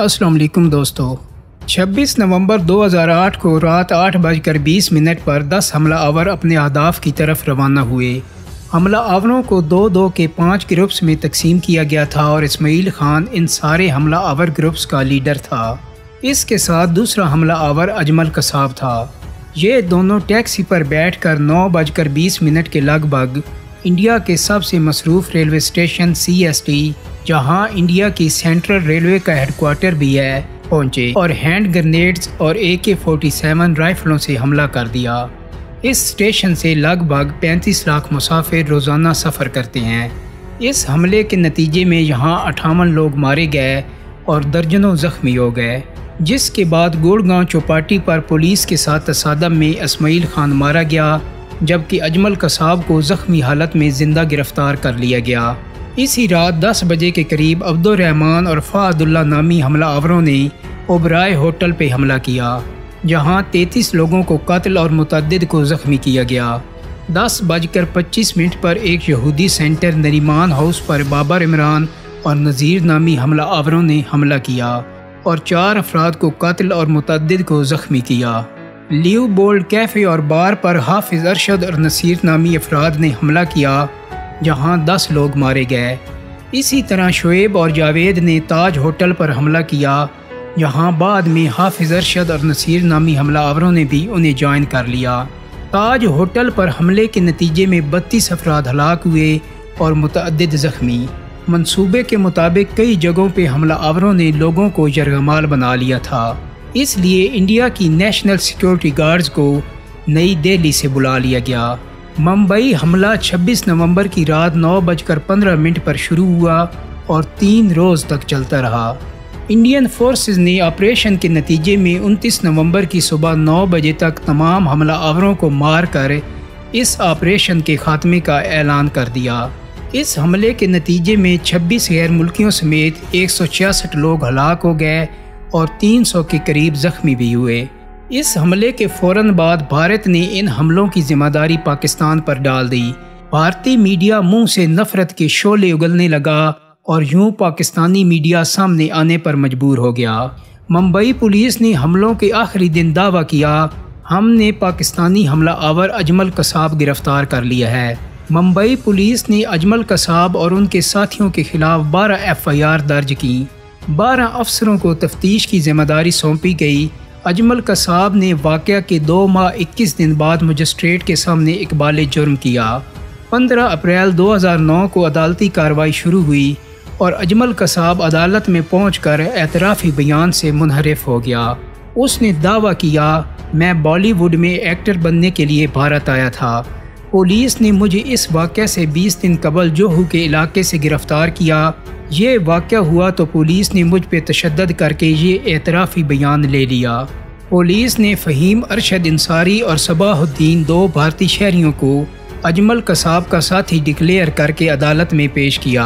अस्सलाम वालेकुम दोस्तों। 26 नवंबर 2008 को रात 8:20 पर 10 हमला आवर अपने अहदाफ की तरफ रवाना हुए। हमला आवरों को दो के 5 ग्रुप्स में तकसीम किया गया था और इस्माइल खान इन सारे हमला आवर ग्रुप्स का लीडर था। इसके साथ दूसरा हमला आवर अजमल कसाब था। ये दोनों टैक्सी पर बैठकर 9:20 के लगभग इंडिया के सबसे मसरूफ़ रेलवे स्टेशन CST, जहां इंडिया की सेंट्रल रेलवे का हेडक्वार्टर भी है, पहुंचे और हैंड ग्रेनेड्स और AK-47 राइफलों से हमला कर दिया। इस स्टेशन से लगभग 35 लाख मुसाफिर रोज़ाना सफ़र करते हैं। इस हमले के नतीजे में यहां 58 लोग मारे गए और दर्जनों ज़ख्मी हो गए, जिसके बाद गुड़गांव चौपाटी पर पुलिस के साथ तसादम में इस्माइल खान मारा गया, जबकि अजमल कसाब को ज़ख्मी हालत में ज़िंदा गिरफ्तार कर लिया गया। इसी रात 10 बजे के करीब अब्दुर्रहमान और फ़ादुल्ला नामी हमला आवरों ने ओबराय होटल पे हमला किया, जहां 33 लोगों को कत्ल और मुतअद्दिद को ज़ख्मी किया गया। 10:25 पर एक यहूदी सेंटर नरीमान हाउस पर बाबर इमरान और नज़ीर नामी हमला आवरों ने हमला किया और 4 अफराद को कत्ल और मुतअद्दिद को ज़ख्मी किया। ल्यू बोल्ड कैफ़े और बार पर हाफिज़ अरशद और नसीर नामी अफराद ने हमला किया, जहां 10 लोग मारे गए। इसी तरह शुएब और जावेद ने ताज होटल पर हमला किया, जहां बाद में हाफिज़ अरशद और नसीर नामी हमला आवरों ने भी उन्हें ज्वाइन कर लिया। ताज होटल पर हमले के नतीजे में 32 अफराद हलाक हुए और मुतअद्दिद ज़ख्मी। मंसूबे के मुताबिक कई जगहों पे हमला आवरों ने लोगों को यरगमाल बना लिया था, इसलिए इंडिया की नेशनल सिक्योरिटी गार्ड्स को नई दिल्ली से बुला लिया गया। मुंबई हमला 26 नवंबर की रात 9:15 पर शुरू हुआ और 3 रोज़ तक चलता रहा। इंडियन फोर्सेस ने ऑपरेशन के नतीजे में 29 नवंबर की सुबह 9 बजे तक तमाम हमला आवरों को मार कर इस ऑपरेशन के खात्मे का ऐलान कर दिया। इस हमले के नतीजे में 26 गैर मुल्कियों समेत 166 लोग हलाक हो गए और 300 के करीब ज़ख्मी भी हुए। इस हमले के फ़ौरन बाद भारत ने इन हमलों की जिम्मेदारी पाकिस्तान पर डाल दी। भारतीय मीडिया मुंह से नफरत के शोले उगलने लगा और यूं पाकिस्तानी मीडिया सामने आने पर मजबूर हो गया। मुंबई पुलिस ने हमलों के आखिरी दिन दावा किया, हमने पाकिस्तानी हमला आवर अजमल कसाब गिरफ्तार कर लिया है। मुंबई पुलिस ने अजमल कसाब और उनके साथियों के खिलाफ 12 FIR दर्ज की। 12 अफसरों को तफ्तीश की जिम्मेदारी सौंपी गई। अजमल कसाब ने वाक़या के 2 माह 21 दिन बाद मजिस्ट्रेट के सामने इकबाल जुर्म किया। 15 अप्रैल 2009 को अदालती कार्रवाई शुरू हुई और अजमल कसाब अदालत में पहुंचकर एतराफ़ी बयान से मुनहरिफ हो गया। उसने दावा किया, मैं बॉलीवुड में एक्टर बनने के लिए भारत आया था। पुलिस ने मुझे इस वाक़या से 20 दिन कबल जोहू के इलाके से गिरफ़्तार किया। ये वाक़या हुआ तो पुलिस ने मुझ पर तशद्दुद करके ये एतराफ़ी बयान ले लिया। पुलिस ने फ़हीम अरशद इंसारी और सबाहुद्दीन 2 भारतीय शहरियों को अजमल कसाब का साथी डिक्लेयर करके अदालत में पेश किया।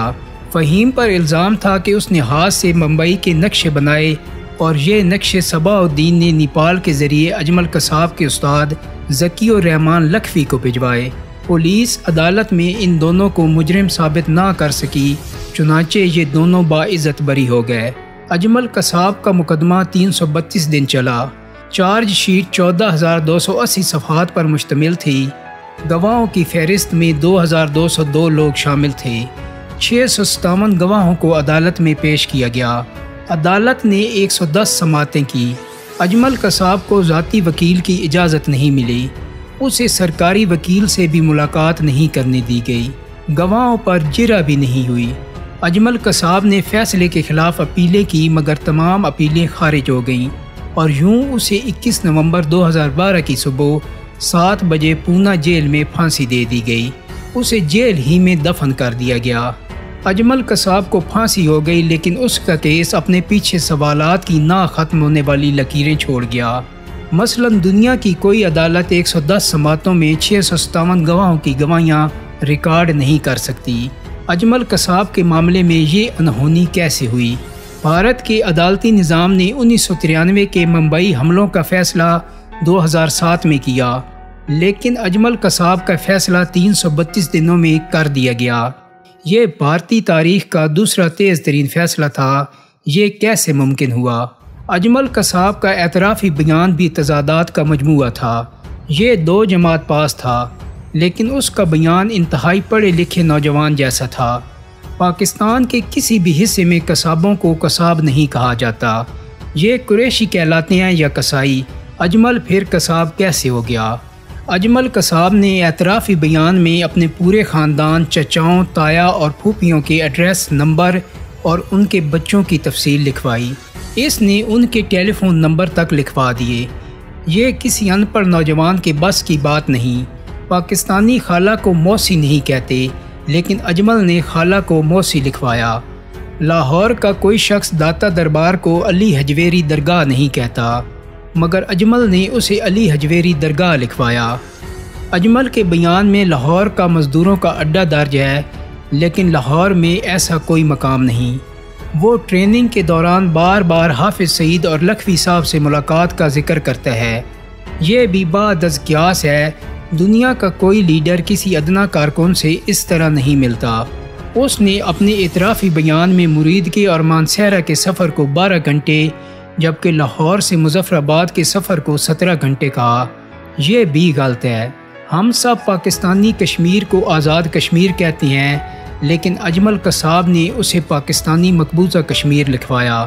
फ़हीम पर इल्ज़ाम था कि उसने हाथ से मुंबई के नक्शे बनाए और ये नक्शे सबाहुद्दीन ने नेपाल के ज़रिए अजमल कसाब के उस्ताद ज़कीउर रहमान लखवी को भिजवाए। पुलिस अदालत में इन दोनों को मुजरिम साबित ना कर सकी, चुनाचे ये दोनों बाइज़्ज़त बरी हो गए। अजमल कसाब का मुकदमा 332 दिन चला। चार्ज शीट 14,280 सफ़हात पर मुश्तमिल थी। गवाहों की फहरिस्त में 2,202 लोग शामिल थे। 657 गवाहों को अदालत में पेश किया गया। अदालत ने 110 समातें की। अजमल कसाब को ज़ाती वकील की इजाज़त नहीं मिली। उसे सरकारी वकील से भी मुलाकात नहीं करने दी गई। गवाहों पर जिरा भी नहीं हुई। अजमल कसाब ने फ़ैसले के ख़िलाफ़ अपीलें की, मगर तमाम अपीलें खारिज हो गईं और यूं उसे 21 नवंबर 2012 की सुबह 7 बजे पूना जेल में फांसी दे दी गई। उसे जेल ही में दफन कर दिया गया। अजमल कसाब को फांसी हो गई, लेकिन उसका केस अपने पीछे सवालात की ना ख़त्म होने वाली लकीरें छोड़ गया। मसलन दुनिया की कोई अदालत 110 समातों में 657 गवाहों की गवाहियाँ रिकॉर्ड नहीं कर सकती। अजमल कसाब के मामले में ये अनहोनी कैसे हुई? भारत के अदालती निज़ाम ने 1993 के मुंबई हमलों का फ़ैसला 2007 में किया, लेकिन अजमल कसाब का फ़ैसला 332 दिनों में कर दिया गया। ये भारतीय तारीख़ का दूसरा तेज़ तरीन फ़ैसला था। ये कैसे मुमकिन हुआ? अजमल कसाब का एतराफ़ी बयान भी तज़ादात का मजमूआ था। ये 2 जमात पास था, लेकिन उसका बयान इंतहाई पढ़े लिखे नौजवान जैसा था। पाकिस्तान के किसी भी हिस्से में कसाबों को कसाब नहीं कहा जाता। ये कुरैशी कहलाते हैं या कसाई। अजमल फिर कसाब कैसे हो गया? अजमल कसाब ने एतराफ़ी बयान में अपने पूरे ख़ानदान, चचाओं, ताया और फूफियों के एड्रेस, नंबर और उनके बच्चों की तफसील लिखवाई। इसने उनके टेलीफोन नंबर तक लिखवा दिए। ये किसी अनपढ़ नौजवान के बस की बात नहीं। पाकिस्तानी खाला को मौसी नहीं कहते, लेकिन अजमल ने खाला को मौसी लिखवाया। लाहौर का कोई शख्स दाता दरबार को अली हजवेरी दरगाह नहीं कहता, मगर अजमल ने उसे अली हजवेरी दरगाह लिखवाया। अजमल के बयान में लाहौर का मज़दूरों का अड्डा दर्ज है, लेकिन लाहौर में ऐसा कोई मकाम नहीं। वो ट्रेनिंग के दौरान बार बार हाफिज़ सईद और लखवी साहब से मुलाकात का जिक्र करता है। ये भी बादज़ क़यास है, दुनिया का कोई लीडर किसी अदना कारकुन से इस तरह नहीं मिलता। उसने अपने इतराफ़ी बयान में मुरीदकी और मानसहरा के सफ़र को 12 घंटे, जबकि लाहौर से मुज़फ़्फ़राबाद के सफ़र को 17 घंटे कहा। यह भी गलत है। हम सब पाकिस्तानी कश्मीर को आज़ाद कश्मीर कहते हैं, लेकिन अजमल कसाब ने उसे पाकिस्तानी मकबूजा कश्मीर लिखवाया।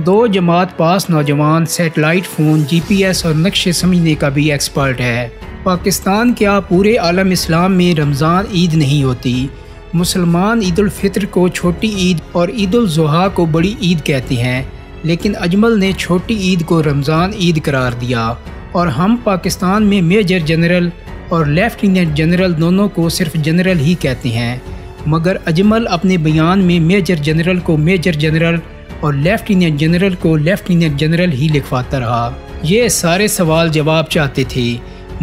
2 जमात पास नौजवान सैटेलाइट फ़ोन, GPS और नक्शे समझने का भी एक्सपर्ट है। पाकिस्तान क्या पूरे आलम इस्लाम में रमज़ान ईद नहीं होती। मुसलमान ईद उल फित्र को छोटी ईद और ईद उल ज़ुहा को बड़ी ईद कहते हैं, लेकिन अजमल ने छोटी ईद को रमज़ान ईद करार दिया। और हम पाकिस्तान में मेजर जनरल और लेफ्टिनेंट जनरल दोनों को सिर्फ जनरल ही कहते हैं, मगर अजमल अपने बयान में मेजर जनरल को मेजर जनरल और लेफ्टिनेंट जनरल को लेफ्टिनेंट जनरल ही लिखवाता रहा। ये सारे सवाल जवाब चाहते थे,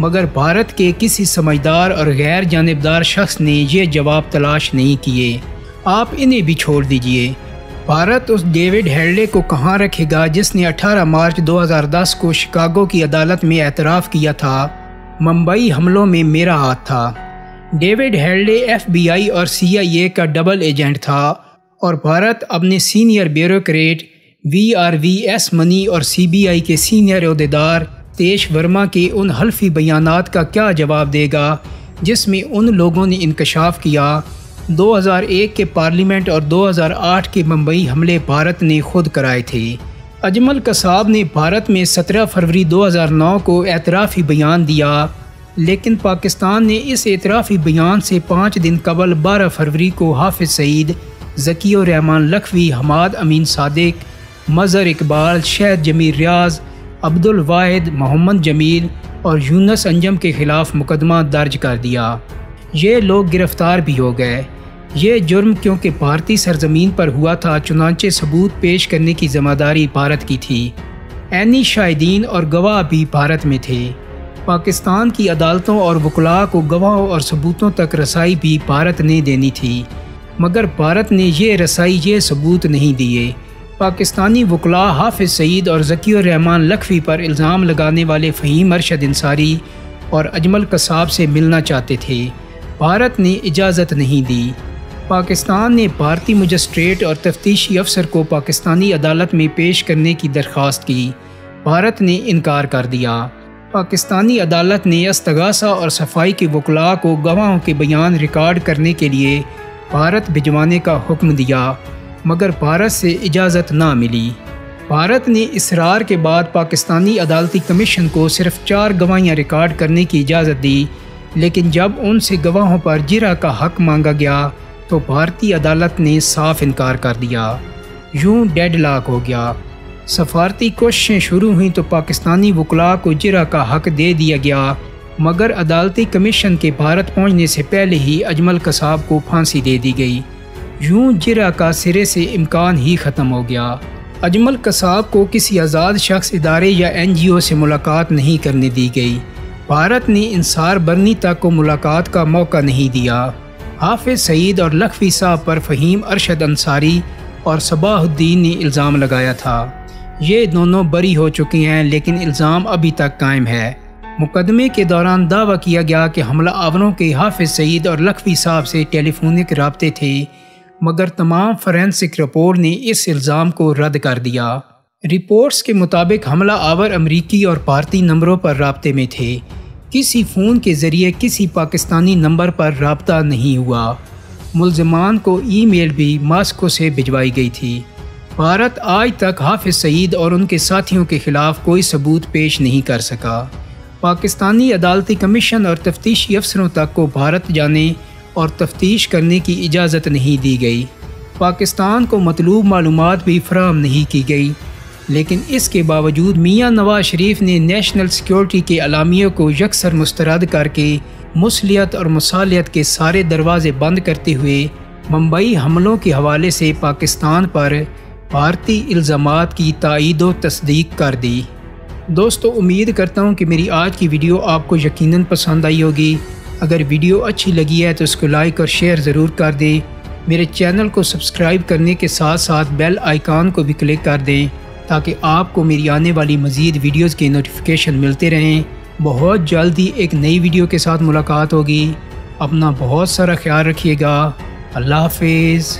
मगर भारत के किसी समझदार और गैर जानिबदार शख्स ने ये जवाब तलाश नहीं किए। आप इन्हें भी छोड़ दीजिए। भारत उस डेविड हेडले को कहाँ रखेगा जिसने 18 मार्च 2010 को शिकागो की अदालत में एतराफ़ किया था, मुंबई हमलों में मेरा हाथ था। डेविड हेडले FBI और CIA का डबल एजेंट था, और भारत अपने सीनियर ब्यूरोक्रेट VRVS मनी और CBI के सीनियर अहदेदार तेज वर्मा के उन हल्फी बयानात का क्या जवाब देगा जिसमें उन लोगों ने इंकशाफ किया 2001 के पार्लियामेंट और 2008 के मुंबई हमले भारत ने खुद कराए थे। अजमल कसाब ने भारत में 17 फरवरी 2009 को एतराफ़ी बयान दिया, लेकिन पाकिस्तान ने इस एतराफ़ी बयान से 5 दिन कबल 12 फरवरी को हाफिज़ सईद, ज़कीउर रहमान लखवी, हमाद अमीन सादिक, मज़हर इकबाल, शहद जमीर रियाज, अब्दुल वाहिद, मोहम्मद जमील और यूनस अंजम के ख़िलाफ़ मुकदमा दर्ज कर दिया। ये लोग गिरफ़्तार भी हो गए। ये जुर्म क्योंकि भारतीय सरजमीन पर हुआ था, चुनांचे सबूत पेश करने की ज़िम्मेदारी भारत की थी। ऐनी शाहिदीन और गवाह भी भारत में थे। पाकिस्तान की अदालतों और वकला को गवाहों और सबूतों तक रसाई भी भारत ने देनी थी, मगर भारत ने ये रसाई, ये सबूत नहीं दिए। पाकिस्तानी वकला हाफिज़ सईद और ज़कीउर रहमान लखवी पर इल्ज़ाम लगाने वाले फ़हीम अरशद अंसारी और अजमल कसाब से मिलना चाहते थे। भारत ने इजाज़त नहीं दी। पाकिस्तान ने भारतीय मजिस्ट्रेट और तफ्तीशी अफसर को पाकिस्तानी अदालत में पेश करने की दरख्वास्त की। भारत ने इनकार कर दिया। पाकिस्तानी अदालत ने इस्तगासा और सफाई के वकला को गवाहों के बयान रिकॉर्ड करने के लिए भारत भिजवाने का हुक्म दिया, मगर भारत से इजाज़त ना मिली। भारत ने इसरार के बाद पाकिस्तानी अदालती कमीशन को सिर्फ 4 गवाहियाँ रिकॉर्ड करने की इजाज़त दी, लेकिन जब उनसे गवाहों पर जिरा का हक मांगा गया तो भारतीय अदालत ने साफ इनकार कर दिया। यूं डेडलॉक हो गया। सफारती कोशिशें शुरू हुई तो पाकिस्तानी वकला को जिरा का हक दे दिया गया, मगर अदालती कमीशन के भारत पहुंचने से पहले ही अजमल कसाब को फांसी दे दी गई। यूं जिरा का सिरे से इम्कान ही ख़त्म हो गया। अजमल कसाब को किसी आज़ाद शख्स, इदारे या NGO से मुलाकात नहीं करने दी गई। भारत ने इंसार बरनी तक को मुलाकात का मौका नहीं दिया। हाफिज़ सईद और लखवी साहब पर फ़हीम अरशद अंसारी और सबाहुद्दीन ने इल्ज़ाम लगाया था। ये दोनों बरी हो चुके हैं, लेकिन इल्ज़ाम अभी तक कायम है। मुकदमे के दौरान दावा किया गया कि हमला आवरों के हाफिज़ सईद और लखवी साहब से टेलीफोनिक राब्ते थे, मगर तमाम फोरेंसिक रिपोर्ट ने इस इल्ज़ाम को रद्द कर दिया। रिपोर्ट्स के मुताबिक हमला आवर अमरीकी और भारतीय नंबरों पर राब्ते में थे। किसी फ़ोन के ज़रिए किसी पाकिस्तानी नंबर पर राब्ता नहीं हुआ। मुल्ज़मान को ईमेल भी मास्को से भिजवाई गई थी। भारत आज तक हाफिज़ सईद और उनके साथियों के ख़िलाफ़ कोई सबूत पेश नहीं कर सका। पाकिस्तानी अदालती कमीशन और तफ्तीशी अफसरों तक को भारत जाने और तफ्तीश करने की इजाज़त नहीं दी गई। पाकिस्तान को मतलूब मालूमात भी फराहम नहीं की गई, लेकिन इसके बावजूद मियाँ नवाज शरीफ ने नेशनल सिक्योरिटी के अलामियों को यकसर मुस्तरद करके मुसलियत और मुसालियत के सारे दरवाजे बंद करते हुए मुंबई हमलों के हवाले से पाकिस्तान पर भारतीय इल्ज़ामात की तायीद व तस्दीक कर दी। दोस्तों, उम्मीद करता हूँ कि मेरी आज की वीडियो आपको यकीनन पसंद आई होगी। अगर वीडियो अच्छी लगी है तो इसको लाइक और शेयर ज़रूर कर दें। मेरे चैनल को सब्सक्राइब करने के साथ साथ बेल आइकॉन को भी क्लिक कर दें ताकि आपको मेरी आने वाली मज़ीद वीडियोज़ के नोटिफिकेशन मिलते रहें। बहुत जल्दी एक नई वीडियो के साथ मुलाकात होगी। अपना बहुत सारा ख्याल रखिएगा। अल्लाह हाफिज़।